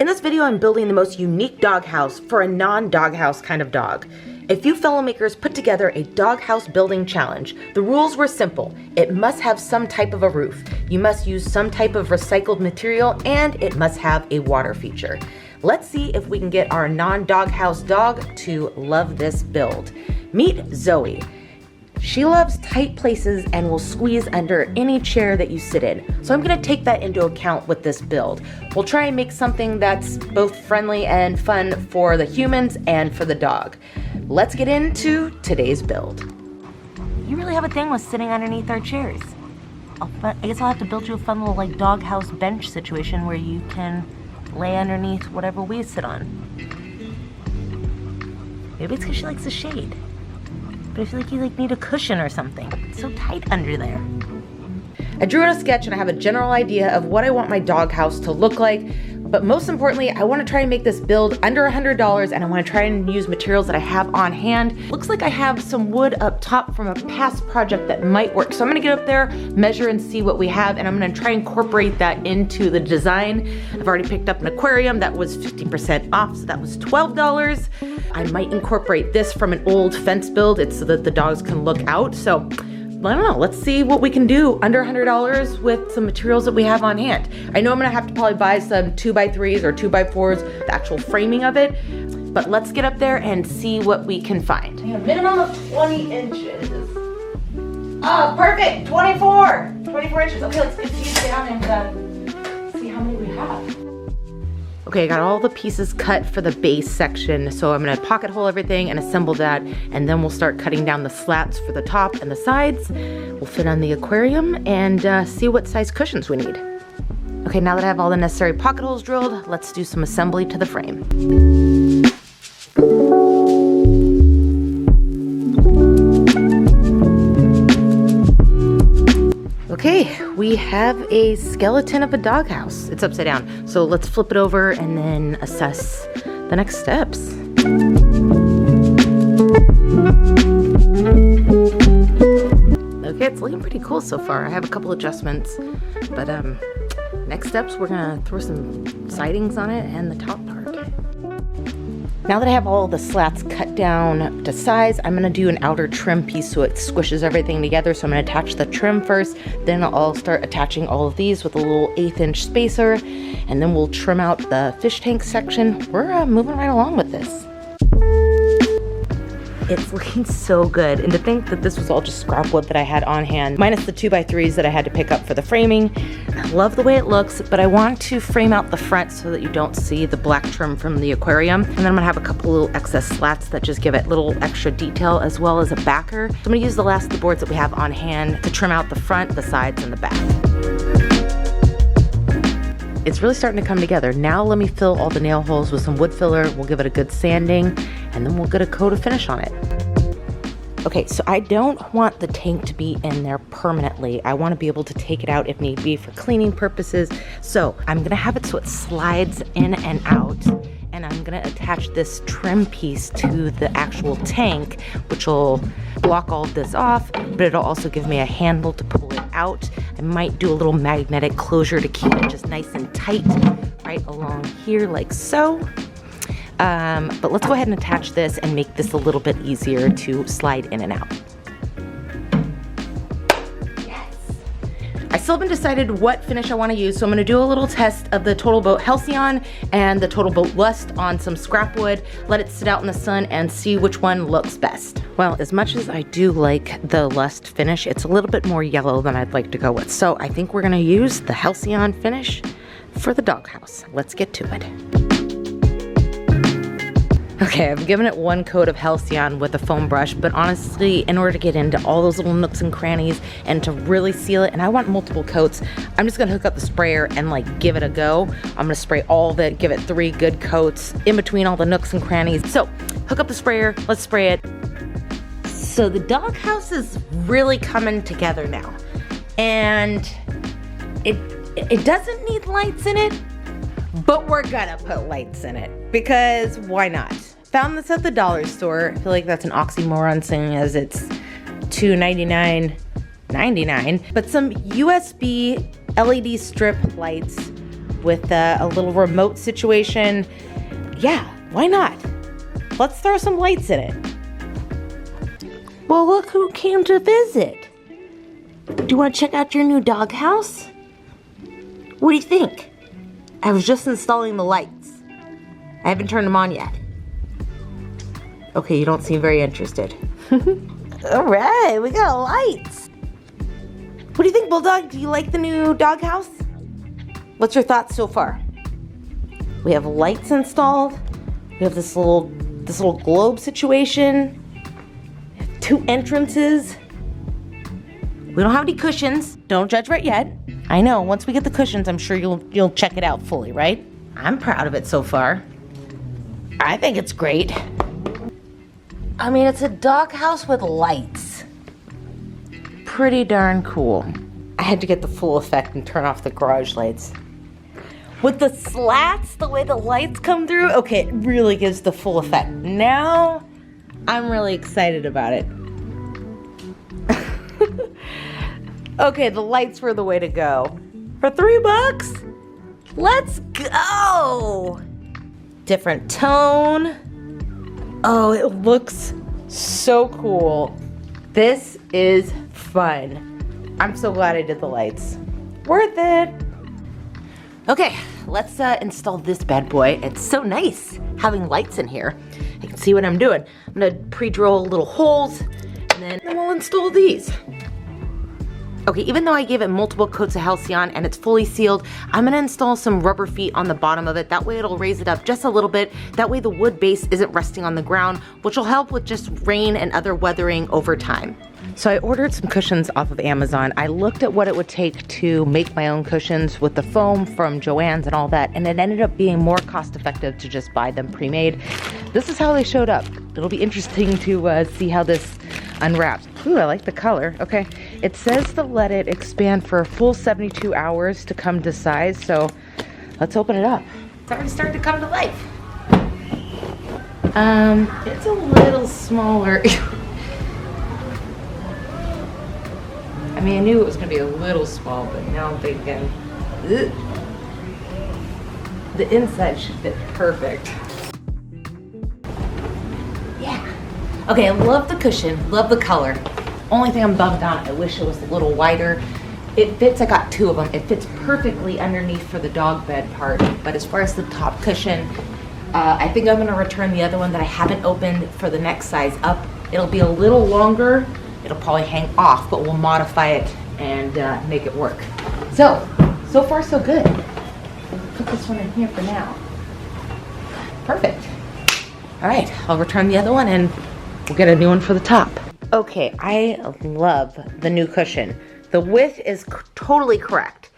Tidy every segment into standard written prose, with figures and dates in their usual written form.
In this video, I'm building the most unique doghouse for a non-doghouse kind of dog. A few fellow makers put together a doghouse building challenge. The rules were simple. It must have some type of a roof. You must use some type of recycled material, and it must have a water feature. Let's see if we can get our non-doghouse dog to love this build. Meet Zoey. She loves tight places and will squeeze under any chair that you sit in. So I'm gonna take that into account with this build. We'll try and make something that's both friendly and fun for the humans and for the dog. Let's get into today's build. You really have a thing with sitting underneath our chairs. I guess I'll have to build you a fun little like doghouse bench situation where you can lay underneath whatever we sit on. Maybe it's because she likes the shade. But I feel like you need a cushion or something. It's so tight under there. I drew out a sketch and I have a general idea of what I want my doghouse to look like. But most importantly, I want to try and make this build under $100, and I want to try and use materials that I have on hand. Looks like I have some wood up top from a past project that might work. So I'm going to get up there, measure and see what we have, and I'm going to try and incorporate that into the design. I've already picked up an aquarium that was 50% off, so that was $12. I might incorporate this from an old fence build. It's so that the dogs can look out. So I don't know, let's see what we can do under $100 with some materials that we have on hand. I know I'm gonna have to probably buy some 2x3s or 2x4s, the actual framing of it, but let's get up there and see what we can find. A minimum of 20 inches. Oh, perfect, 24 inches. Okay, let's get these down and see how many we have. Okay, I got all the pieces cut for the base section, so I'm gonna pocket hole everything and assemble that, and then we'll start cutting down the slats for the top and the sides. We'll fit on the aquarium and see what size cushions we need. Okay, now that I have all the necessary pocket holes drilled, let's do some assembly to the frame. Okay, we have a skeleton of a doghouse. It's upside down. So let's flip it over and then assess the next steps. Okay, it's looking pretty cool so far. I have a couple adjustments, but next steps, we're gonna throw some sidings on it and the top part. Now that I have all the slats cut down to size, I'm gonna do an outer trim piece so it squishes everything together. So I'm gonna attach the trim first, then I'll start attaching all of these with a little 1/8" spacer, and then we'll trim out the fish tank section. We're moving right along with this. It's looking so good, and to think that this was all just scrap wood that I had on hand, minus the 2x3s that I had to pick up for the framing. I love the way it looks, but I want to frame out the front so that you don't see the black trim from the aquarium. And then I'm gonna have a couple little excess slats that just give it little extra detail, as well as a backer. So I'm gonna use the last of the boards that we have on hand to trim out the front, the sides, and the back. It's really starting to come together. Now let me fill all the nail holes with some wood filler. We'll give it a good sanding, and then we'll get a coat of finish on it. Okay, so I don't want the tank to be in there permanently. I want to be able to take it out if need be for cleaning purposes. So I'm gonna have it so it slides in and out, and I'm gonna attach this trim piece to the actual tank, which will block all of this off, but it'll also give me a handle to pull it out. I might do a little magnetic closure to keep it just nice and tight right along here like so. But let's go ahead and attach this and make this a little bit easier to slide in and out. Yes. I still haven't decided what finish I want to use, so I'm going to do a little test of the Total Boat Halcyon and the Total Boat Lust on some scrap wood, let it sit out in the sun, and see which one looks best. Well, as much as I do like the Lust finish, it's a little bit more yellow than I'd like to go with. So I think we're going to use the Halcyon finish for the doghouse. Let's get to it. Okay, I've given it one coat of Halcyon with a foam brush, but honestly, in order to get into all those little nooks and crannies and to really seal it, and I want multiple coats, I'm just gonna hook up the sprayer and like give it a go. I'm gonna spray all of it, give it 3 good coats in between all the nooks and crannies. So, hook up the sprayer, let's spray it. So the doghouse is really coming together now. And it doesn't need lights in it, but we're gonna put lights in it because why not? Found this at the dollar store. I feel like that's an oxymoron seeing as it's $2.99.99. But some USB LED strip lights with a little remote situation. Yeah, why not? Let's throw some lights in it. Well, look who came to visit. Do you want to check out your new doghouse? What do you think? I was just installing the lights. I haven't turned them on yet. Okay, you don't seem very interested. All right, we got lights. What do you think, Bulldog? Do you like the new doghouse? What's your thoughts so far? We have lights installed. We have this little globe situation. We have 2 entrances. We don't have any cushions. Don't judge right yet. I know, once we get the cushions, I'm sure you'll check it out fully, right? I'm proud of it so far. I think it's great. I mean, it's a doghouse with lights. Pretty darn cool. I had to get the full effect and turn off the garage lights. With the slats, the way the lights come through, okay, it really gives the full effect. Now, I'm really excited about it. Okay, the lights were the way to go. For $3, let's go! Different tone. Oh, it looks so cool. This is fun. I'm so glad I did the lights. Worth it. Okay, let's install this bad boy. It's so nice having lights in here. I can see what I'm doing. I'm gonna pre-drill little holes and then we'll install these. Okay, even though I gave it multiple coats of Halcyon and it's fully sealed, I'm gonna install some rubber feet on the bottom of it. That way it'll raise it up just a little bit. That way the wood base isn't resting on the ground, which will help with just rain and other weathering over time. So I ordered some cushions off of Amazon. I looked at what it would take to make my own cushions with the foam from Joann's and all that, and it ended up being more cost effective to just buy them pre-made. This is how they showed up. It'll be interesting to see how this unwraps. Ooh, I like the color. Okay, it says to let it expand for a full 72 hours to come to size, so let's open it up. It's already starting to come to life. It's a little smaller. I mean, I knew it was gonna be a little small, but now I'm thinking, ugh. The inside should fit perfect. Yeah. Okay, I love the cushion, love the color. Only thing I'm bummed on, I wish it was a little wider. It fits, I got 2 of them. It fits perfectly underneath for the dog bed part. But as far as the top cushion, I think I'm gonna return the other one that I haven't opened for the next size up. It'll be a little longer. It'll probably hang off, but we'll modify it and make it work. So far so good. Put this one in here for now. Perfect. All right, I'll return the other one and we'll get a new one for the top. Okay, I love the new cushion. The width is totally correct.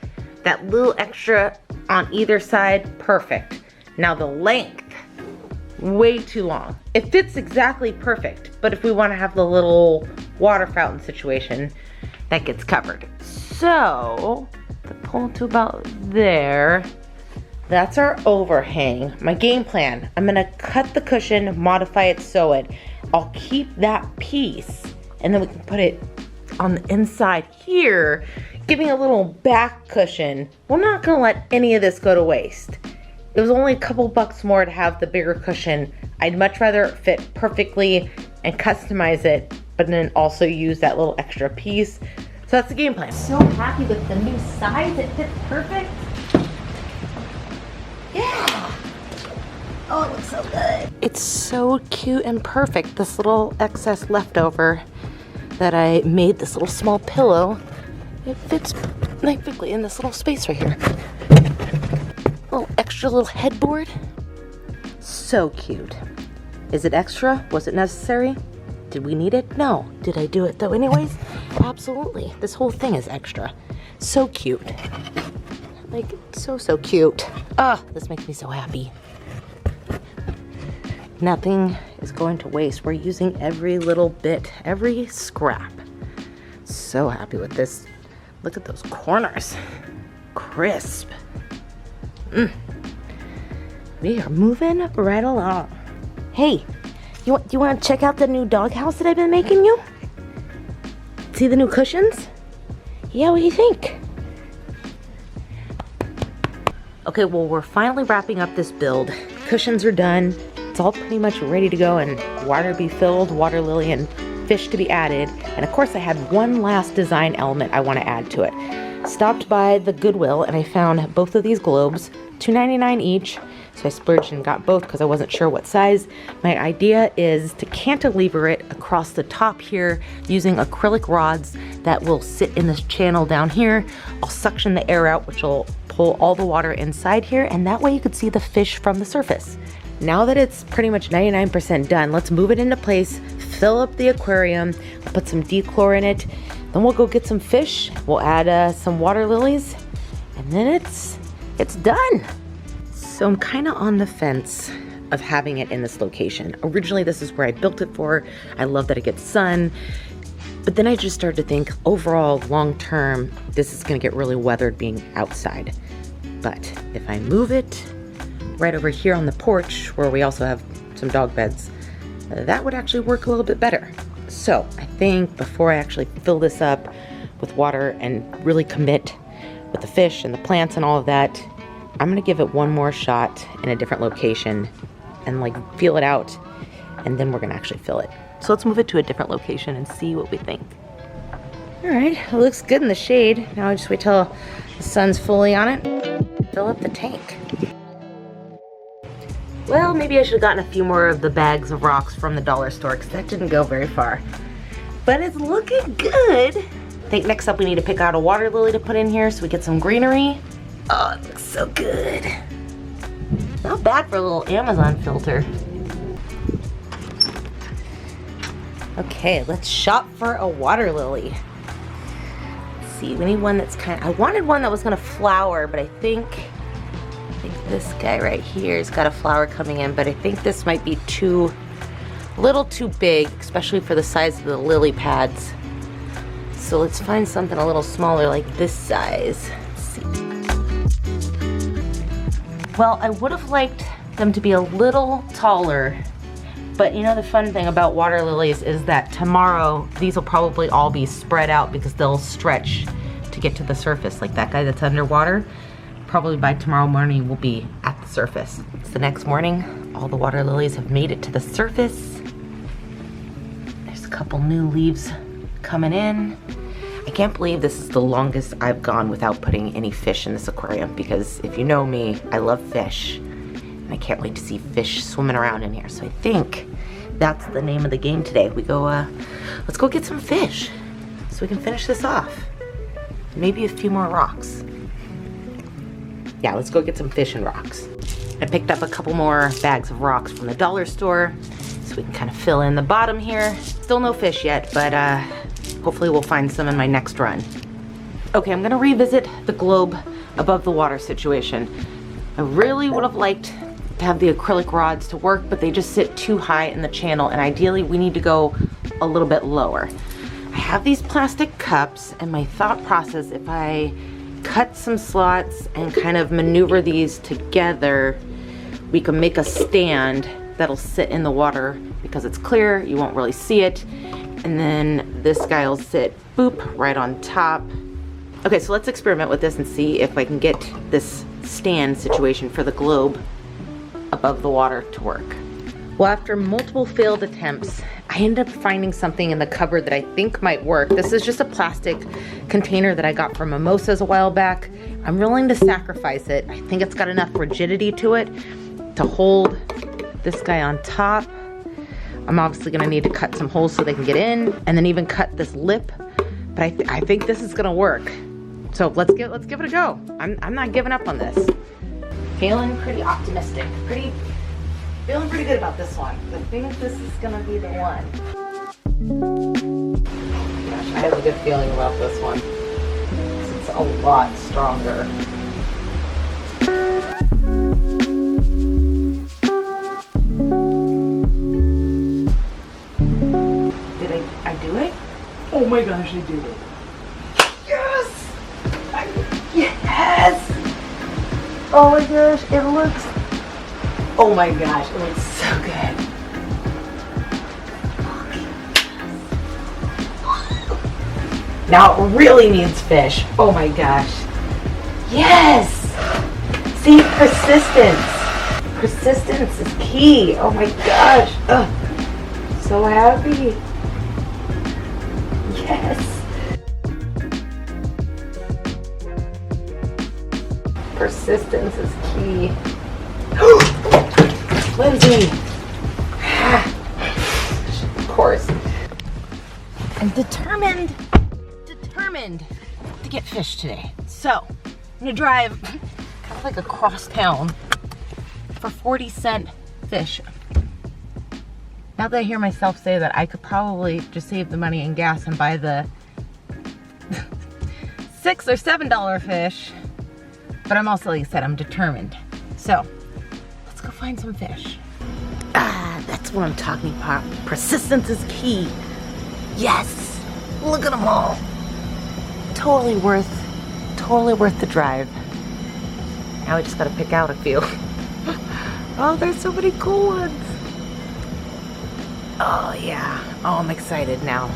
That little extra on either side, perfect. Now the length, way too long. It fits exactly perfect, but if we want to have the little water fountain situation, that gets covered. So, to pull to about there, that's our overhang. My game plan, I'm gonna cut the cushion, modify it, sew it. I'll keep that piece, and then we can put it on the inside here, giving a little back cushion. We're not gonna let any of this go to waste. It was only a couple bucks more to have the bigger cushion. I'd much rather it fit perfectly and customize it, but then also use that little extra piece. So that's the game plan. So happy with the new size. It fits perfect. Yeah. Oh, it looks so good. It's so cute and perfect. This little excess leftover that I made, this little small pillow, it fits perfectly in this little space right here. Little extra little headboard. So cute. Is it extra? Was it necessary? Did we need it? No. Did I do it though anyways? Absolutely. This whole thing is extra. So cute. Like, so cute. Ah, this makes me so happy. Nothing is going to waste. We're using every little bit, every scrap. So happy with this. Look at those corners. Crisp. We are moving right along. Hey, you want to check out the new doghouse that I've been making you? See the new cushions? Yeah, what do you think? Okay, well, we're finally wrapping up this build. Cushions are done. It's all pretty much ready to go, and water to be filled, water lily, and fish to be added. And of course, I had one last design element I want to add to it. Stopped by the Goodwill, and I found both of these globes, $2.99 each. So I splurged and got both because I wasn't sure what size. My idea is to cantilever it across the top here using acrylic rods that will sit in this channel down here. I'll suction the air out, which will pull all the water inside here, and that way you could see the fish from the surface. Now that it's pretty much 99% done, let's move it into place, fill up the aquarium, I'll put some dechlor in it, then we'll go get some fish, we'll add some water lilies, and then it's done. So I'm kind of on the fence of having it in this location. Originally, this is where I built it for. I love that it gets sun. But then I just started to think, overall, long term, this is gonna get really weathered being outside. But if I move it right over here on the porch, where we also have some dog beds, that would actually work a little bit better. So I think before I actually fill this up with water and really commit with the fish and the plants and all of that, I'm gonna give it one more shot in a different location and like feel it out, and then we're gonna actually fill it. So let's move it to a different location and see what we think. All right, it looks good in the shade. Now I just wait till the sun's fully on it. Fill up the tank. Well, maybe I should have gotten a few more of the bags of rocks from the dollar store because that didn't go very far. But it's looking good. I think next up we need to pick out a water lily to put in here so we get some greenery. Oh, it looks so good. Not bad for a little Amazon filter. Okay, let's shop for a water lily. Let's see, we need one that's I wanted one that was gonna flower, but I think this guy right here has got a flower coming in, but I think this might be a little too big, especially for the size of the lily pads. So let's find something a little smaller like this size. Let's see. Well, I would have liked them to be a little taller, but you know the fun thing about water lilies is that tomorrow these will probably all be spread out because they'll stretch to get to the surface. Like that guy that's underwater, probably by tomorrow morning will be at the surface. It's the next morning, all the water lilies have made it to the surface. There's a couple new leaves coming in. I can't believe this is the longest I've gone without putting any fish in this aquarium, because if you know me, I love fish. And I can't wait to see fish swimming around in here. So I think that's the name of the game today. We go, let's go get some fish so we can finish this off. Maybe a few more rocks. Yeah, let's go get some fish and rocks. I picked up a couple more bags of rocks from the dollar store so we can kind of fill in the bottom here. Still no fish yet, but hopefully we'll find some in my next run. Okay, I'm gonna revisit the globe above the water situation. I really would have liked to have the acrylic rods to work, but they just sit too high in the channel, and ideally we need to go a little bit lower. I have these plastic cups, and my thought process, if I cut some slots and kind of maneuver these together, we can make a stand that'll sit in the water because it's clear, you won't really see it. And then this guy will sit, boop, right on top. Okay, so let's experiment with this and see if I can get this stand situation for the globe above the water to work. Well, after multiple failed attempts, I ended up finding something in the cupboard that I think might work. This is just a plastic container that I got from Mimosas a while back. I'm willing to sacrifice it. I think it's got enough rigidity to it to hold this guy on top. I'm obviously gonna need to cut some holes so they can get in, and then even cut this lip. But I think this is gonna work. So let's give it a go. I'm not giving up on this. Feeling pretty optimistic. Feeling pretty good about this one. I think this is gonna be the one. Gosh, I have a good feeling about this one. It's a lot stronger. Did I do it? Oh my gosh, I did it. Yes! Yes! Oh my gosh, it looks... Oh my gosh, it looks so good. Now it really needs fish. Oh my gosh. Yes! See, persistence. Persistence is key. Oh my gosh. Ugh. So happy. Yes. Persistence is key. Lindsay. Of course. I'm determined to get fish today. So, I'm gonna drive kind of like across town for 40-cent fish. Now that I hear myself say that, I could probably just save the money in gas and buy the $6 or $7 fish. But I'm also, like I said, I'm determined. So, let's go find some fish. Ah, that's what I'm talking about. Persistence is key. Yes, look at them all. Totally worth the drive. Now I just gotta pick out a few. Oh, there's so many cool ones. Oh yeah, oh, I'm excited now.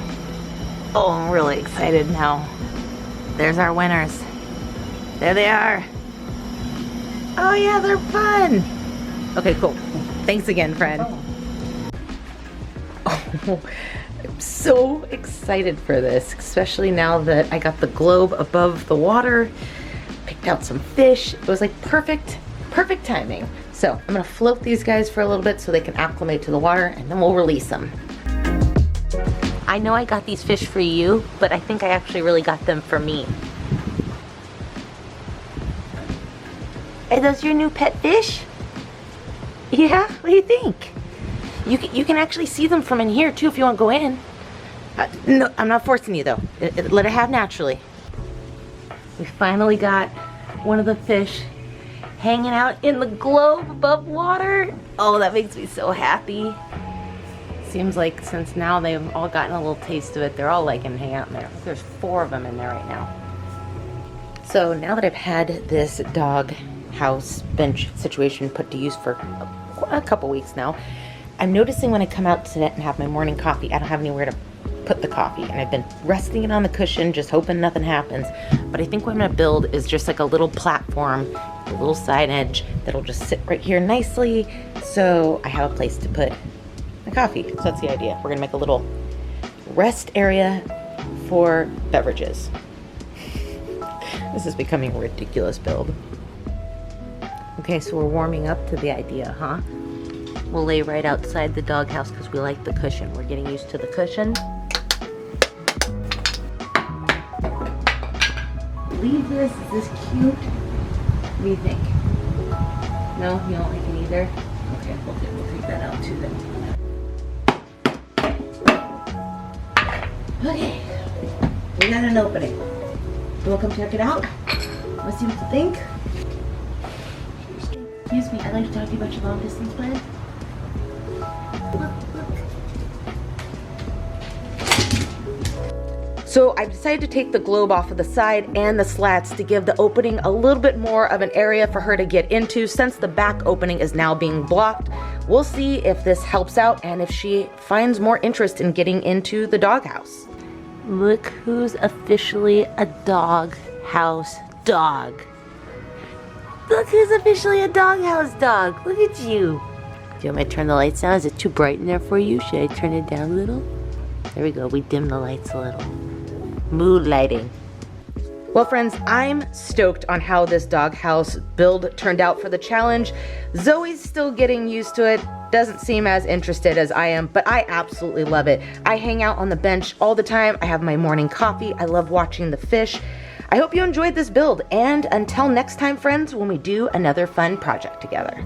Oh, I'm really excited now. There's our winners. There they are. Oh yeah, they're fun. Okay, cool. Thanks again, friend. Oh, I'm so excited for this, especially now that I got the globe above the water, picked out some fish. It was like perfect timing. So I'm gonna float these guys for a little bit so they can acclimate to the water, and then we'll release them. I know I got these fish for you, but I think I actually really got them for me. Are those your new pet fish? Yeah, what do you think? You can actually see them from in here too if you want to go in. No, I'm not forcing you though. Let it have naturally. We finally got one of the fish hanging out in the globe above water. Oh, that makes me so happy. Seems like since now they've all gotten a little taste of it, they're all liking to hang out in there. There's 4 of them in there right now. So now that I've had this dog house bench situation put to use for a couple weeks now, I'm noticing when I come out to and have my morning coffee, I don't have anywhere to put the coffee, and I've been resting it on the cushion, just hoping nothing happens. But I think what I'm gonna build is just like a little platform, a little side edge that'll just sit right here nicely, so I have a place to put my coffee. So that's the idea. We're gonna make a little rest area for beverages. This is becoming a ridiculous build. Okay, so we're warming up to the idea, huh? We'll lay right outside the doghouse because we like the cushion. We're getting used to the cushion. Leave this. Is this cute? What do you think? No, you don't like it either? Okay, we'll take that out too then. Okay, we got an opening. You want to come check it out? Let's see what you think. Excuse me, I'd like to talk to you about your long distance plan. Look. So I've decided to take the globe off of the side and the slats to give the opening a little bit more of an area for her to get into, since the back opening is now being blocked. We'll see if this helps out and if she finds more interest in getting into the doghouse. Look who's officially a doghouse dog. Look who's officially a doghouse dog. Look at you. Do you want me to turn the lights down? Is it too bright in there for you? Should I turn it down a little? There we go. We dim the lights a little. Mood lighting. Well, friends, I'm stoked on how this doghouse build turned out for the challenge. Zoey's still getting used to it. Doesn't seem as interested as I am, but I absolutely love it. I hang out on the bench all the time. I have my morning coffee. I love watching the fish. I hope you enjoyed this build, and until next time, friends, when we do another fun project together.